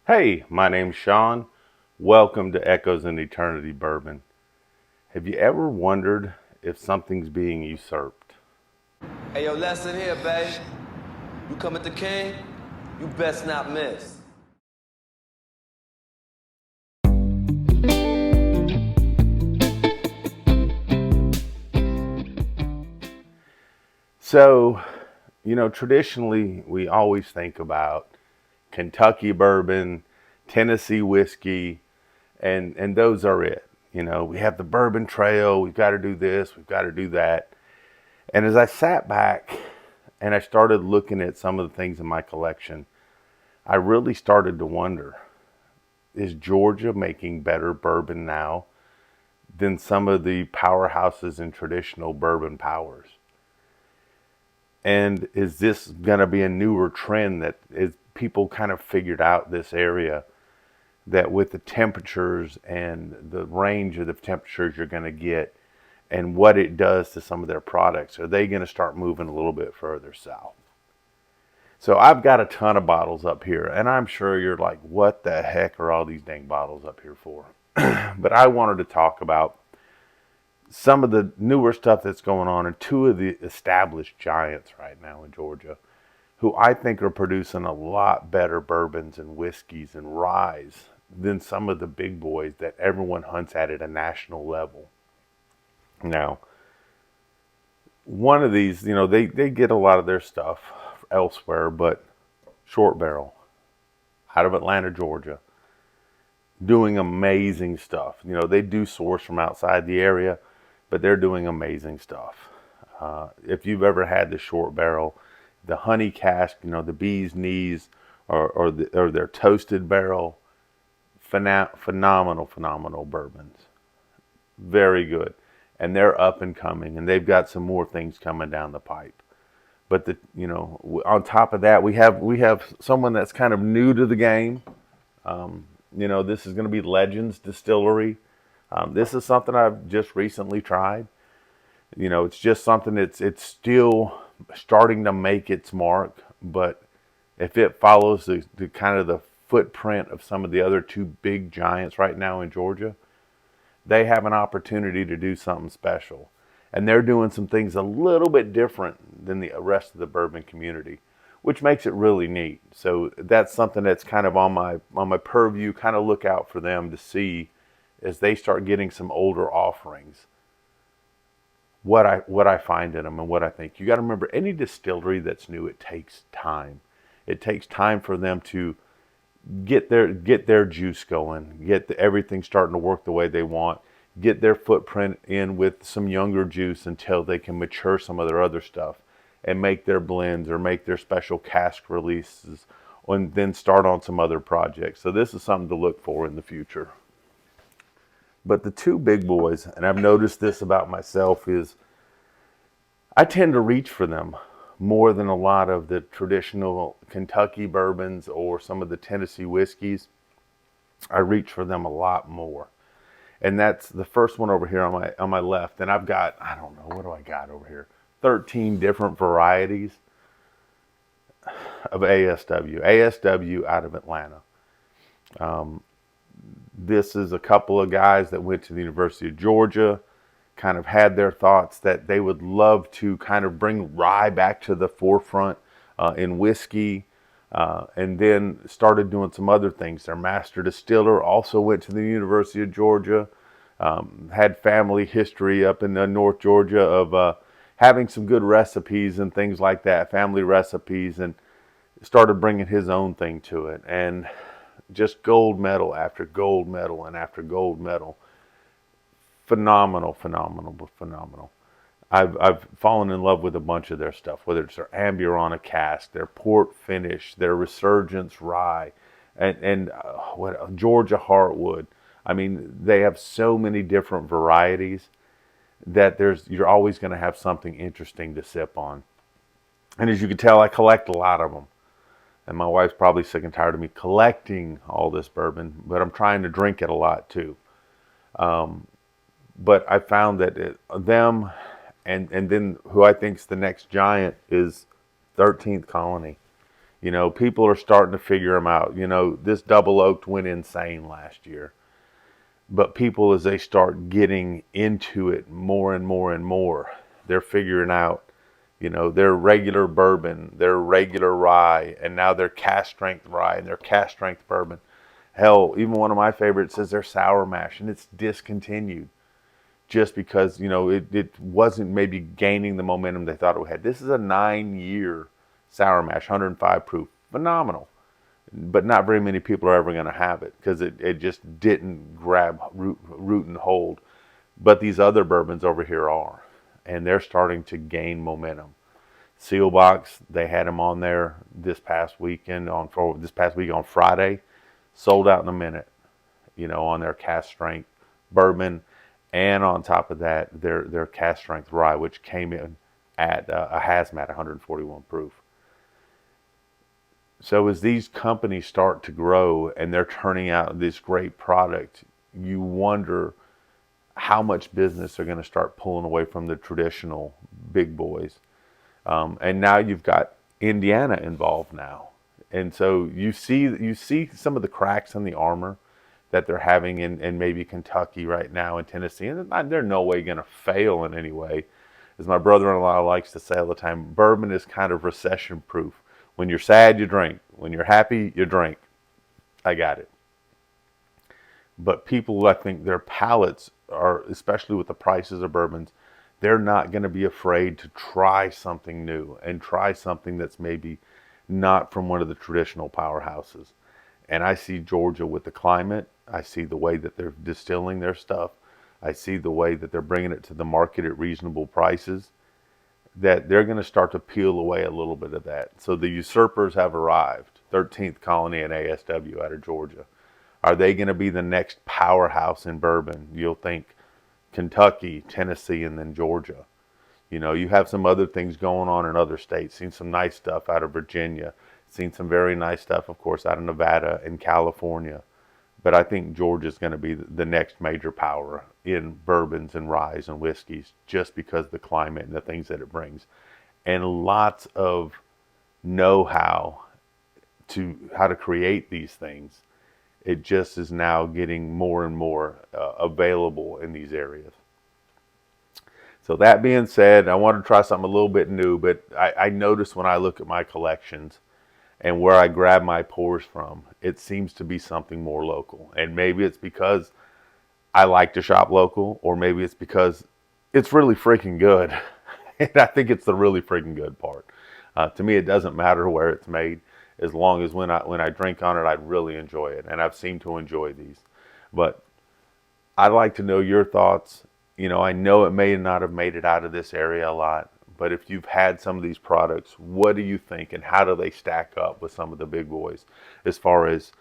Hey, my name's Sean. Welcome to Echoes in Eternity Bourbon. Have you ever wondered if something's being usurped? Hey, yo, lesson here, babe. You come at the king, you best not miss. So, traditionally we always think about Kentucky bourbon, Tennessee whiskey, and those are it. We have the bourbon trail, we've got to do this, we've got to do that. And as I sat back and I started looking at some of the things in my collection, I really started to wonder, is Georgia making better bourbon now than some of the powerhouses in traditional bourbon powers? And is this going to be a newer trend that is people kind of figured out this area, that with the temperatures and the range of the temperatures you're going to get and what it does to some of their products, are they going to start moving a little bit further south? So I've got a ton of bottles up here, and I'm sure you're like, what the heck are all these dang bottles up here for? But I wanted to talk about some of the newer stuff that's going on and two of the established giants right now in Georgia who I think are producing a lot better bourbons and whiskeys and ryes than some of the big boys that everyone hunts at a national level. Now, one of these, they get a lot of their stuff elsewhere, but Short Barrel out of Atlanta, Georgia, doing amazing stuff. They do source from outside the area, but they're doing amazing stuff. If you've ever had the Short Barrel, the honey cask, the bee's knees, or their toasted barrel, phenomenal bourbons, very good, and they're up and coming, and they've got some more things coming down the pipe. But on top of that, we have someone that's kind of new to the game. This is going to be Legends Distillery. This is something I've just recently tried. It's just something it's still starting to make its mark, but if it follows the kind of the footprint of some of the other two big giants right now in Georgia, they have an opportunity to do something special. And they're doing some things a little bit different than the rest of the bourbon community, which makes it really neat. So that's something that's kind of on my purview. Kind of look out for them to see as they start getting some older offerings, what I find in them and what I think. You got to remember, any distillery that's new, it takes time. It takes time for them to get their juice going, everything starting to work the way they want, get their footprint in with some younger juice until they can mature some of their other stuff and make their blends or make their special cask releases, and then start on some other projects. So this is something to look for in the future. But the two big boys, and I've noticed this about myself, is I tend to reach for them more than a lot of the traditional Kentucky bourbons or some of the Tennessee whiskeys. I reach for them a lot more. And that's the first one over here on my left. And I've got, I don't know, what do I got over here? 13 different varieties of ASW. ASW out of Atlanta. This is a couple of guys that went to the University of Georgia, kind of had their thoughts that they would love to kind of bring rye back to the forefront in whiskey, and then started doing some other things. Their master distiller also went to the University of Georgia, had family history up in North Georgia of having some good recipes and things like that, family recipes, and started bringing his own thing to it. And just gold medal after gold medal and after gold medal. Phenomenal. I've fallen in love with a bunch of their stuff, whether it's their Amburana cask, their port finish, their Resurgence rye, and what Georgia Heartwood. I mean, they have so many different varieties that you're always going to have something interesting to sip on. And as you can tell, I collect a lot of them. And my wife's probably sick and tired of me collecting all this bourbon, but I'm trying to drink it a lot too. But I found that them and then who I think is the next giant is 13th Colony. You know, people are starting to figure them out. You know, this double oaked went insane last year. But people, as they start getting into it more and more and more, they're figuring out, you know, their regular bourbon, their regular rye, and now their cask strength rye and their cask strength bourbon. Hell, even one of my favorites is their sour mash, and it's discontinued just because, you know, it wasn't maybe gaining the momentum they thought it had. This is a 9-year sour mash, 105 proof. Phenomenal. But not very many people are ever going to have it because it just didn't grab root and hold. But these other bourbons over here are, and they're starting to gain momentum. Sealbox, they had them on there this past week on Friday, sold out in a minute. You know, on their cask strength bourbon, and on top of that, their cask strength rye, which came in at a hazmat 141 proof. So as these companies start to grow and they're turning out this great product, you wonder how much business they're going to start pulling away from the traditional big boys. And now you've got Indiana involved now, and so you see some of the cracks in the armor that they're having in maybe Kentucky right now and Tennessee, and they're no way going to fail in any way. As my brother-in-law likes to say all the time, bourbon is kind of recession-proof. When you're sad, you drink. When you're happy, you drink. I got it. But people, I think their palates are, especially with the prices of bourbons, they're not going to be afraid to try something new and try something that's maybe not from one of the traditional powerhouses. And I see Georgia with the climate. I see the way that they're distilling their stuff. I see the way that they're bringing it to the market at reasonable prices, that they're going to start to peel away a little bit of that. So the usurpers have arrived. 13th Colony and ASW out of Georgia. Are they going to be the next powerhouse in bourbon? You'll think Kentucky, Tennessee, and then Georgia. You know, you have some other things going on in other states. Seen some nice stuff out of Virginia. Seen some very nice stuff, of course, out of Nevada and California. But I think Georgia's going to be the next major power in bourbons and ryes and whiskeys, just because of the climate and the things that it brings. And lots of know-how to how to create these things. It just is now getting more and more available in these areas. So that being said, I want to try something a little bit new, but I notice when I look at my collections and where I grab my pours from, it seems to be something more local. And maybe it's because I like to shop local, or maybe it's because it's really freaking good. And I think it's the really freaking good part. To me, it doesn't matter where it's made, as long as when I drink on it, I really enjoy it. And I've seemed to enjoy these. But I'd like to know your thoughts. You know, I know it may not have made it out of this area a lot, but if you've had some of these products, what do you think, and how do they stack up with some of the big boys as far as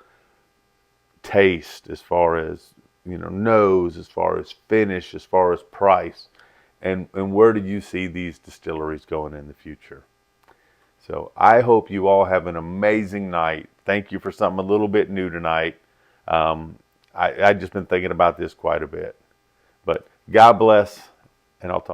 taste, as far as, you know, nose, as far as finish, as far as price, and where do you see these distilleries going in the future? So I hope you all have an amazing night. Thank you for something a little bit new tonight. I just been thinking about this quite a bit. But God bless, and I'll talk.